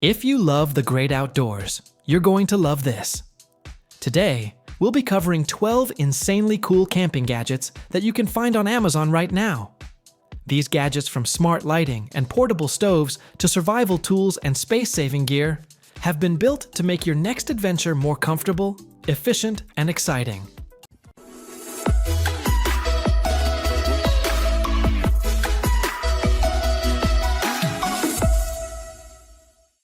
If you love the great outdoors, you're going to love this. Today, we'll be covering 12 insanely cool camping gadgets that you can find on Amazon right now. These gadgets, from smart lighting and portable stoves to survival tools and space-saving gear, have been built to make your next adventure more comfortable, efficient, and exciting.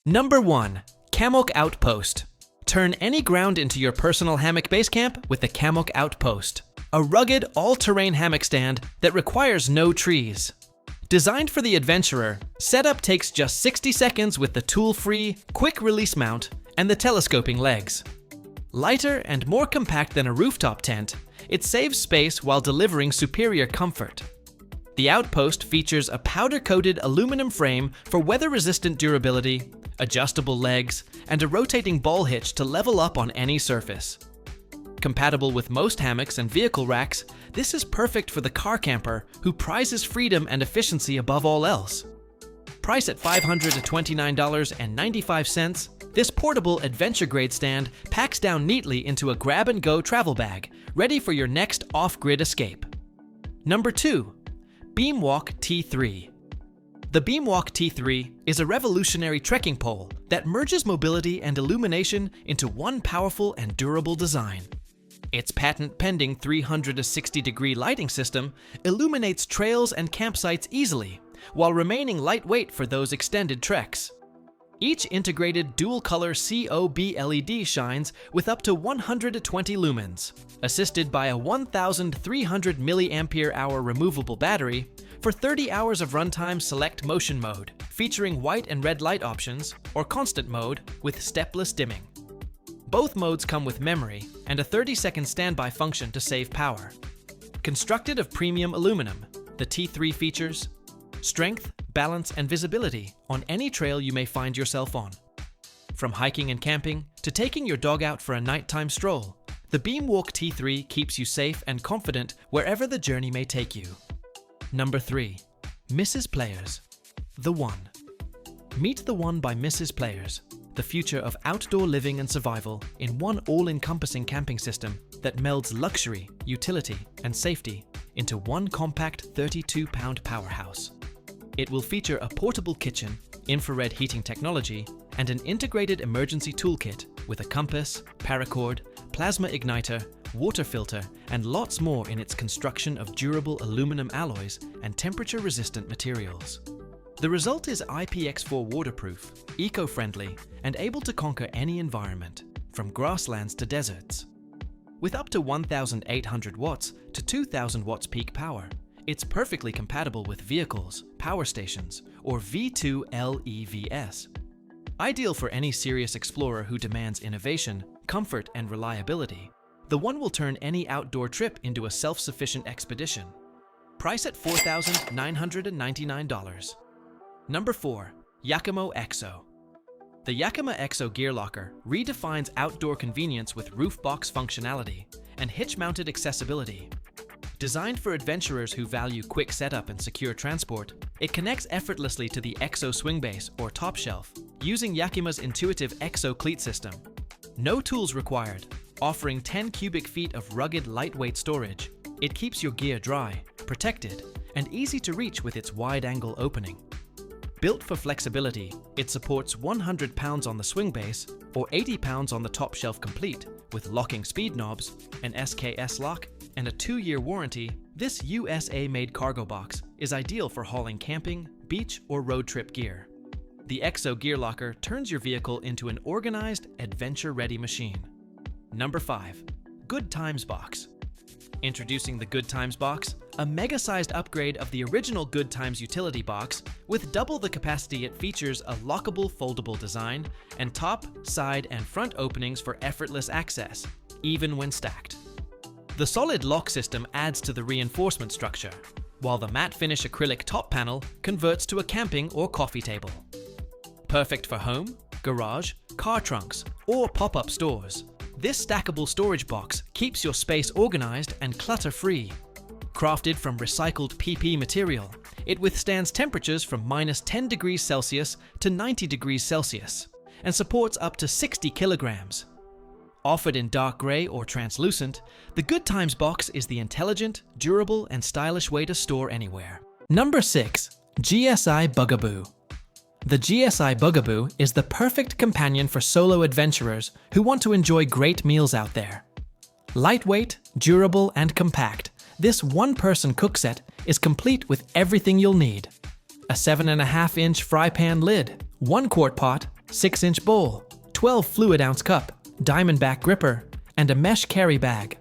Number 1. Camok Outpost. Turn any ground into your personal hammock base camp with the Camok Outpost, a rugged, all-terrain hammock stand that requires no trees. Designed for the adventurer, setup takes just 60 seconds with the tool-free, quick-release mount and the telescoping legs. Lighter and more compact than a rooftop tent, it saves space while delivering superior comfort. The Outpost features a powder-coated aluminum frame for weather-resistant durability, adjustable legs, and a rotating ball hitch to level up on any surface. Compatible with most hammocks and vehicle racks, this is perfect for the car camper who prizes freedom and efficiency above all else. Priced at $529.95, this portable adventure-grade stand packs down neatly into a grab-and-go travel bag, ready for your next off-grid escape. Number 2. Beamwalk T3. The Beamwalk T3 is a revolutionary trekking pole that merges mobility and illumination into one powerful and durable design. Its patent-pending 360-degree lighting system illuminates trails and campsites easily, while remaining lightweight for those extended treks. Each integrated dual-color COB LED shines with up to 120 lumens, assisted by a 1,300 mAh removable battery. For 30 hours of runtime, select motion mode, featuring white and red light options, or constant mode with stepless dimming. Both modes come with memory and a 30-second standby function to save power. Constructed of premium aluminum, the T3 features strength, balance, and visibility on any trail you may find yourself on. From hiking and camping to taking your dog out for a nighttime stroll, the Beamwalk T3 keeps you safe and confident wherever the journey may take you. Number 3. Mrs. Players. The One. Meet The One by Mrs. Players, the future of outdoor living and survival in one all-encompassing camping system that melds luxury, utility, and safety into one compact 32-pound powerhouse. It will feature a portable kitchen, infrared heating technology, and an integrated emergency toolkit with a compass, paracord, plasma igniter, water filter, and lots more in its construction of durable aluminum alloys and temperature-resistant materials. The result is IPX4 waterproof, eco-friendly, and able to conquer any environment, from grasslands to deserts. With up to 1,800 watts to 2,000 watts peak power, it's perfectly compatible with vehicles, power stations, or V2 LEVs. Ideal for any serious explorer who demands innovation, comfort, and reliability, the One will turn any outdoor trip into a self-sufficient expedition. Price at $4,999. Number 4. Yakima Exo. The Yakima Exo gear locker redefines outdoor convenience with roof box functionality and hitch-mounted accessibility. Designed for adventurers who value quick setup and secure transport, it connects effortlessly to the Exo swing base or top shelf, using Yakima's intuitive Exo cleat system. No tools required, offering 10 cubic feet of rugged, lightweight storage. It keeps your gear dry, protected, and easy to reach with its wide-angle opening. Built for flexibility, it supports 100 pounds on the swing base or 80 pounds on the top shelf, complete with locking speed knobs, an SKS lock, and a 2-year warranty. This USA-made cargo box is ideal for hauling camping, beach, or road trip gear. The Exo gear locker turns your vehicle into an organized, adventure-ready machine. Number 5. Good Times Box. Introducing the Good Times Box, a mega-sized upgrade of the original Good Times utility box. With double the capacity, it features a lockable, foldable design and top, side, and front openings for effortless access, even when stacked. The solid lock system adds to the reinforcement structure, while the matte finish acrylic top panel converts to a camping or coffee table. Perfect for home, garage, car trunks, or pop-up stores, this stackable storage box keeps your space organized and clutter-free. Crafted from recycled PP material, It withstands temperatures from -10 degrees Celsius to 90 degrees Celsius and supports up to 60 kilograms. Offered in dark gray or translucent, the Good Times box is the intelligent, durable, and stylish way to store anywhere. Number 6. GSI Bugaboo. The GSI Bugaboo is the perfect companion for solo adventurers who want to enjoy great meals out there. Lightweight, durable, and compact, this one-person cook set is complete with everything you'll need. A 7.5-inch fry pan lid, 1-quart pot, 6-inch bowl, 12 fluid-ounce cup, diamondback gripper, and a mesh carry bag.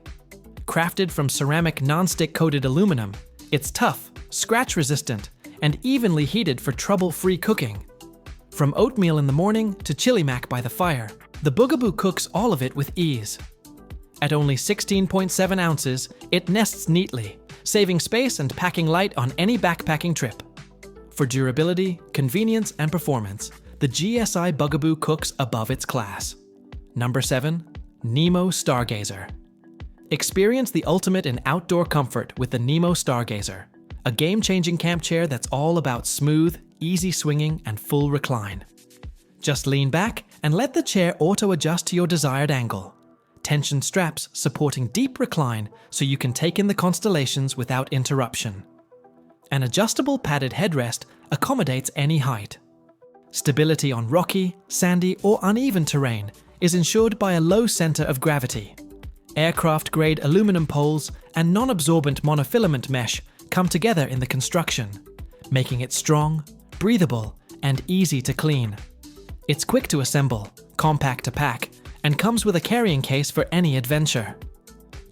Crafted from ceramic non-stick coated aluminum, it's tough, scratch-resistant, and evenly heated for trouble-free cooking. From oatmeal in the morning to chili mac by the fire, the Bugaboo cooks all of it with ease. At only 16.7 ounces, it nests neatly, saving space and packing light on any backpacking trip. For durability, convenience, and performance, the GSI Bugaboo cooks above its class. Number 7. Nemo Stargazer. Experience the ultimate in outdoor comfort with the Nemo Stargazer, a game-changing camp chair that's all about smooth, easy swinging, and full recline. Just lean back and let the chair auto-adjust to your desired angle. Tension straps supporting deep recline so you can take in the constellations without interruption. An adjustable padded headrest accommodates any height. Stability on rocky, sandy, or uneven terrain is ensured by a low center of gravity. Aircraft-grade aluminum poles and non-absorbent monofilament mesh come together in the construction, making it strong, breathable, and easy to clean. It's quick to assemble, compact to pack, and comes with a carrying case for any adventure.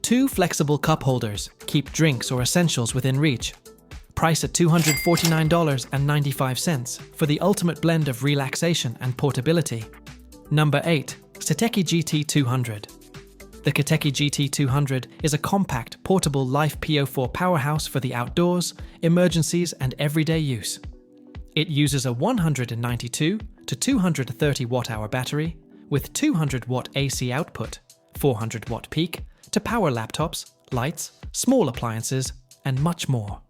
2 flexible cup holders keep drinks or essentials within reach. Price at $249.95 for the ultimate blend of relaxation and portability. Number 8. KHI GT200. The KHI GT200 is a compact, portable Life PO4 powerhouse for the outdoors, emergencies, and everyday use. It uses a 192 to 230 watt-hour battery with 200 watt AC output, 400 watt peak, to power laptops, lights, small appliances, and much more.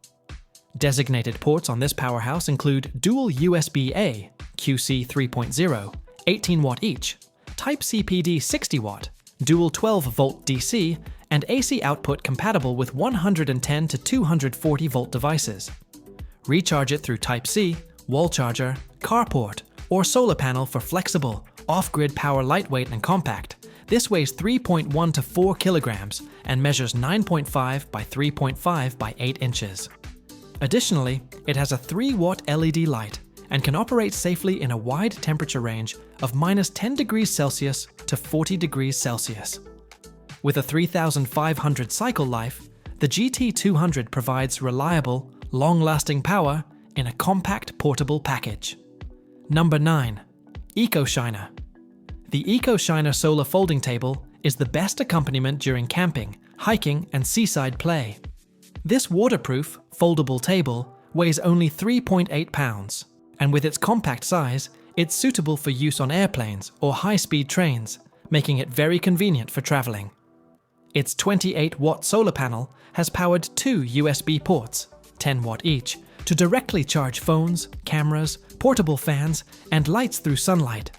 Designated ports on this powerhouse include dual USB-A, QC 3.0, 18 watt each, Type-C PD 60 watt, dual 12 volt DC, and AC output compatible with 110 to 240 volt devices. Recharge it through Type-C, wall charger, carport, or solar panel for flexible, off-grid power. Lightweight and compact. This weighs 3.1 to 4 kilograms and measures 9.5 by 3.5 by 8 inches. Additionally, it has a 3-watt LED light and can operate safely in a wide temperature range of -10 degrees Celsius to 40 degrees Celsius. With a 3,500 cycle life, the GT200 provides reliable, long-lasting power in a compact portable package. Number 9. EcoShiner. The EcoShiner solar folding table is the best accompaniment during camping, hiking, and seaside play. This waterproof, foldable table weighs only 3.8 pounds, and with its compact size, it's suitable for use on airplanes or high-speed trains, making it very convenient for traveling. Its 28-watt solar panel has powered 2 USB ports, 10 watt each, to directly charge phones, cameras, portable fans, and lights through sunlight.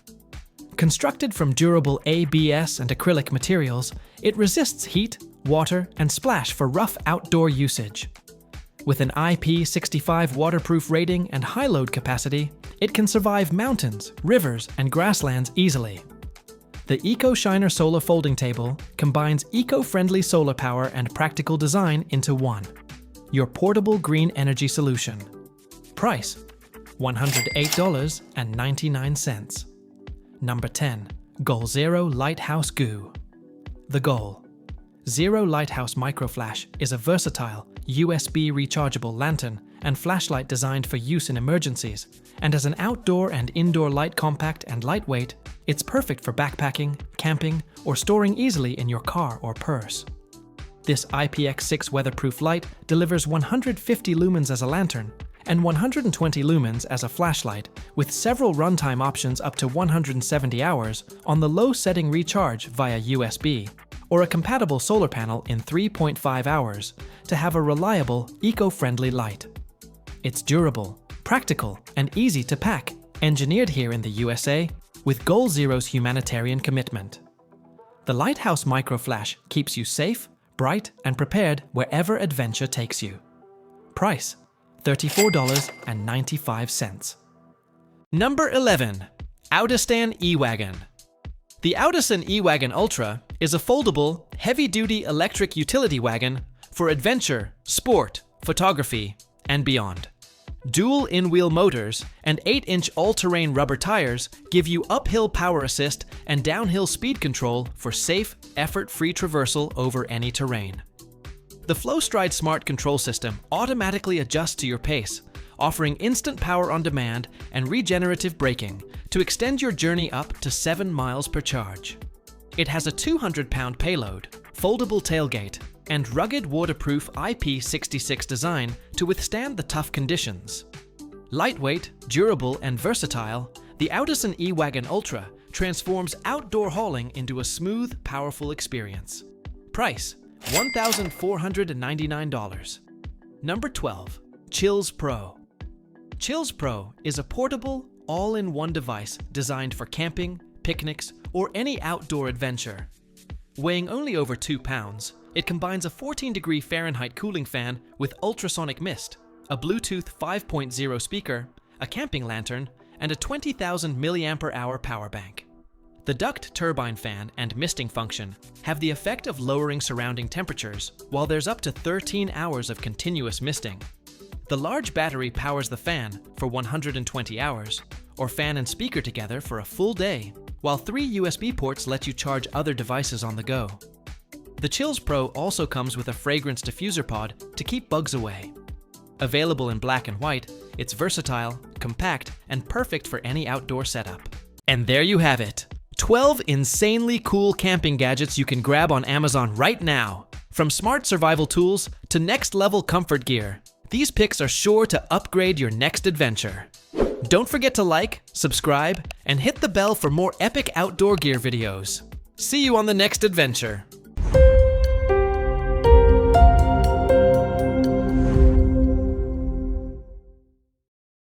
Constructed from durable ABS and acrylic materials, it resists heat, water, and splash for rough outdoor usage. With an IP65 waterproof rating and high load capacity, it can survive mountains, rivers, and grasslands easily. The EcoShiner solar folding table combines eco-friendly solar power and practical design into one. Your portable green energy solution. Price: $108.99. Number 10. Goal Zero Lighthouse Goo. The Goal Zero Lighthouse Microflash is a versatile, USB rechargeable lantern and flashlight designed for use in emergencies, and as an outdoor and indoor light compact and lightweight, it's perfect for backpacking, camping, or storing easily in your car or purse. This IPX6 weatherproof light delivers 150 lumens as a lantern and 120 lumens as a flashlight, with several runtime options up to 170 hours on the low-setting recharge via USB, or a compatible solar panel in 3.5 hours to have a reliable, eco-friendly light. It's durable, practical, and easy to pack, engineered here in the USA with Goal Zero's humanitarian commitment. The Lighthouse Micro Flash keeps you safe, bright, and prepared wherever adventure takes you. Price: $34.95. Number 11. Outisan E-Wagon. The Outisan E-Wagon Ultra is a foldable, heavy-duty electric utility wagon for adventure, sport, photography, and beyond. Dual in-wheel motors and 8-inch all-terrain rubber tires give you uphill power assist and downhill speed control for safe, effort-free traversal over any terrain. The FlowStride Smart Control System automatically adjusts to your pace, offering instant power on demand and regenerative braking to extend your journey up to 7 miles per charge. It has a 200-pound payload, foldable tailgate, and rugged waterproof IP66 design to withstand the tough conditions. Lightweight, durable, and versatile, the Outisan E-Wagon Ultra transforms outdoor hauling into a smooth, powerful experience. Price: $1,499. Number 12. Chills Pro. Chills Pro is a portable, all-in-one device designed for camping, picnics, or any outdoor adventure. Weighing only over 2 pounds, it combines a 14-degree Fahrenheit cooling fan with ultrasonic mist, a Bluetooth 5.0 speaker, a camping lantern, and a 20,000 mAh power bank. The duct turbine fan and misting function have the effect of lowering surrounding temperatures, while there's up to 13 hours of continuous misting. The large battery powers the fan for 120 hours, or fan and speaker together for a full day, while 3 USB ports let you charge other devices on the go. The Chills Pro also comes with a fragrance diffuser pod to keep bugs away. Available in black and white, it's versatile, compact, and perfect for any outdoor setup. And there you have it. 12 insanely cool camping gadgets you can grab on Amazon right now. From smart survival tools to next-level comfort gear, these picks are sure to upgrade your next adventure. Don't forget to like, subscribe, and hit the bell for more epic outdoor gear videos. See you on the next adventure.